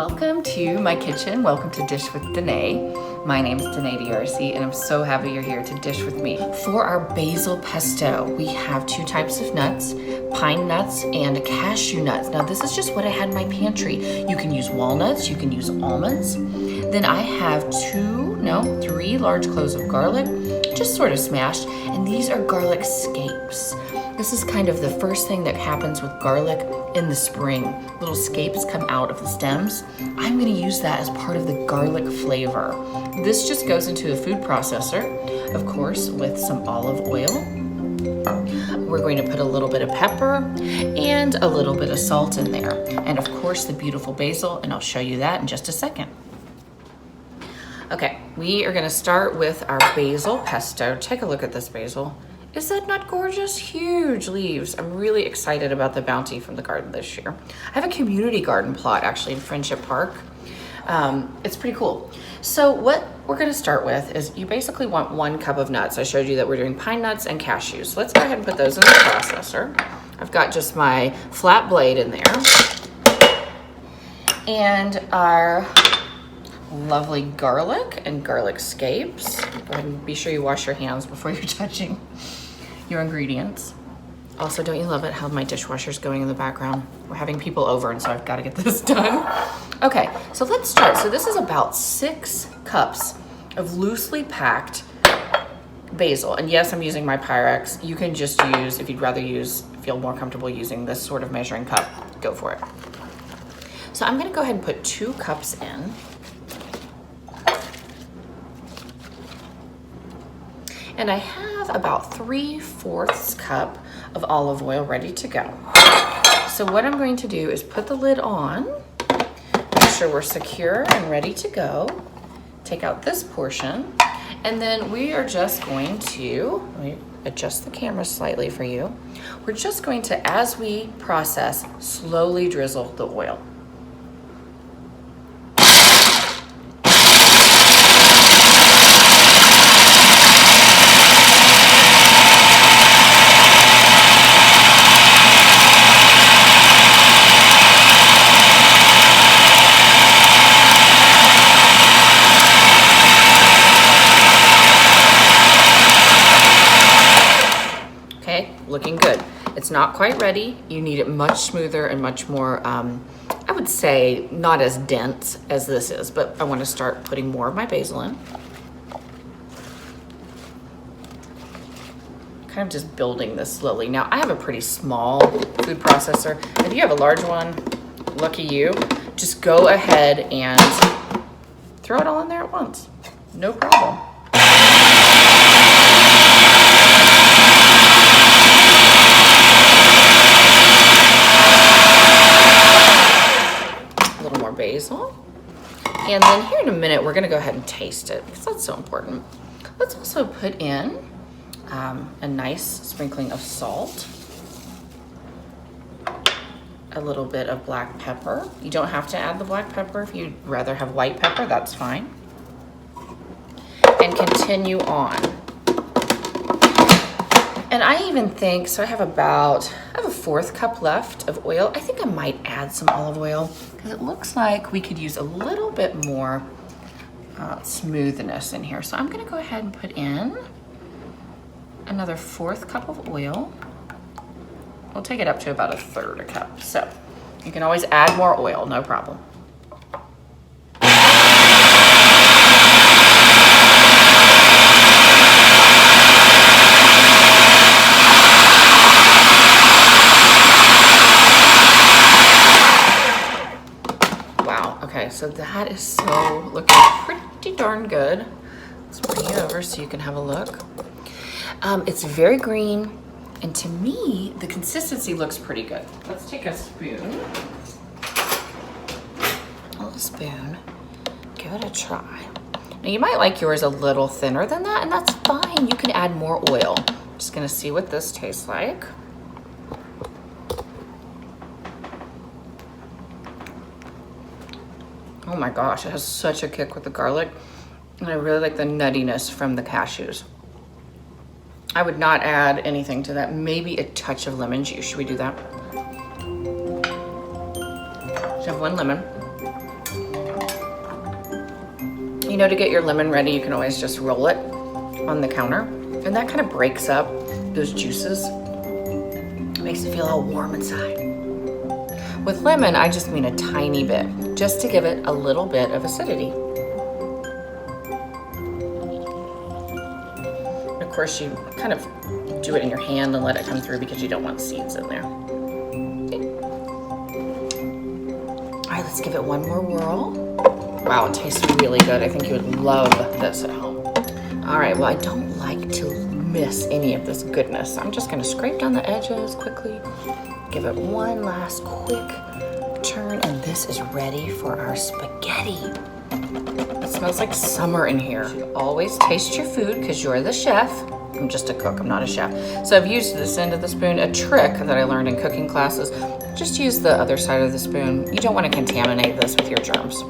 Welcome to my kitchen. Welcome to Dish with Denae. My name is Denae DRC and I'm so happy you're here to dish with me. For our basil pesto, we have two types of nuts, pine nuts and cashew nuts. Now this is just what I had in my pantry. You can use walnuts, you can use almonds. Then I have three large cloves of garlic, just sort of smashed, and these are garlic scapes. This is kind of the first thing that happens with garlic in the spring. Little scapes come out of the stems. I'm gonna use that as part of the garlic flavor. This just goes into a food processor, of course, with some olive oil. We're going to put a little bit of pepper and a little bit of salt in there. And of course, the beautiful basil, and I'll show you that in just a second. Okay, we are gonna start with our basil pesto. Take a look at this basil. Is that not gorgeous? Huge leaves. I'm really excited about the bounty from the garden this year. I have a community garden plot actually in Friendship Park. It's pretty cool. So what we're gonna start with is you basically want 1 cup of nuts. I showed you that we're doing pine nuts and cashews. So let's go ahead and put those in the processor. I've got just my flat blade in there. And our lovely garlic and garlic scapes. Go ahead and be sure you wash your hands before you're touching your ingredients. Also, don't you love it how my dishwasher's going in the background? We're having people over and so I've got to get this done. Okay, so let's start. So this is about 6 cups of loosely packed basil. And yes, I'm using my Pyrex. You can just use, if you'd rather feel more comfortable using this sort of measuring cup, go for it. So I'm gonna go ahead and put 2 cups in. And I have about 3/4 cup of olive oil ready to go. So what I'm going to do is put the lid on, make sure we're secure and ready to go. Take out this portion, and then we are just going to, let me adjust the camera slightly for you. We're just going to, as we process, slowly drizzle the oil. Looking good. It's not quite ready. You need it much smoother and much more, I would say, not as dense as this is, but I want to start putting more of my basil in. Kind of just building this slowly. Now, I have a pretty small food processor. If you have a large one, lucky you, just go ahead and throw it all in there at once. No problem. Basil. And then here in a minute, we're gonna go ahead and taste it because that's so important. Let's also put in a nice sprinkling of salt, a little bit of black pepper. You don't have to add the black pepper. If you'd rather have white pepper, that's fine. And continue on. And I even think, so I have a 1/4 cup left of oil. I think I might add some olive oil because it looks like we could use a little bit more smoothness in here. So I'm gonna go ahead and put in another 1/4 cup of oil. We'll take it up to about 1/3 cup. So you can always add more oil, no problem. So that is so looking pretty darn good. Let's bring you over so you can have a look. It's very green, and to me, the consistency looks pretty good. Let's take a spoon. A little spoon. Give it a try. Now you might like yours a little thinner than that, and that's fine. You can add more oil. I'm just gonna see what this tastes like. Oh my gosh, it has such a kick with the garlic. And I really like the nuttiness from the cashews. I would not add anything to that. Maybe a touch of lemon juice. Should we do that? So I have 1 lemon. You know, to get your lemon ready, you can always just roll it on the counter, and that kind of breaks up those juices. It makes it feel all warm inside. With lemon, I just mean a tiny bit, just to give it a little bit of acidity. Of course, you kind of do it in your hand and let it come through because you don't want seeds in there. All right, let's give it one more whirl. Wow, it tastes really good. I think you would love this at home. All right, well, I don't like to miss any of this goodness. I'm just gonna scrape down the edges quickly, give it one last quick turn, and this is ready for our spaghetti. It smells like summer in here. You should always taste your food because you're the chef. I'm just a cook, I'm not a chef. So I've used this end of the spoon, a trick that I learned in cooking classes. Just use the other side of the spoon. You don't want to contaminate this with your germs.